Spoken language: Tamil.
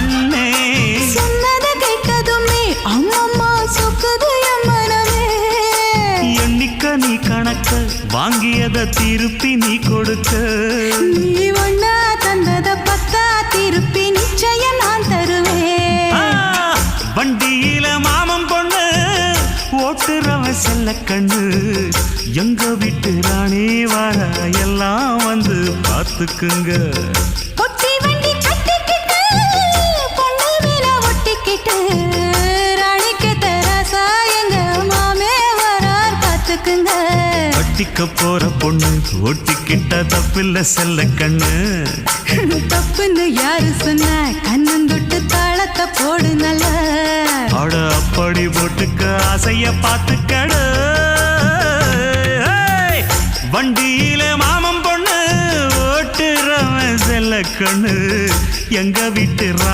கண்ணே சொன்னதை கேட்கதுமே அம்மம்மா சொக்குது என் மனமே எண்ணிக்க நீ கணக்க வாங்கியத திருப்பி நீ கொடுக்க நீ ஒன்னா தந்தத பத்தா திருப்பி நிச்சயம் நான் தருவேன் வண்டியில மாமன் பொண்ணு ஓட்டுறவன் செல்ல கண்ணு எங்க வீட்டு ராணி வர எல்லாம் வந்து பார்த்துக்குங்க பொட்டி வண்டி கட்டிக்கிட்டு பொண்ணு மேல ஒட்டிக்கிட்டு ராணிக்கு தராசா எங்க மாமே வரார் பார்த்துக்குங்க கட்டிக்க போற பொண்ணு ஒட்டிக்கிட்ட தப்பில்ல செல்ல கண்ணு தப்புன்னு யாரு சொன்ன கண்ணந்தொட்டு தாளத்தை போடு நல்ல அட அப்படி போட்டுக்க ஆசைய பார்த்துக்கடு வண்டியில மாமன் பொண்ணு ஓட்டுறவன் செல்ல கண்ணு எங்க வீட்டு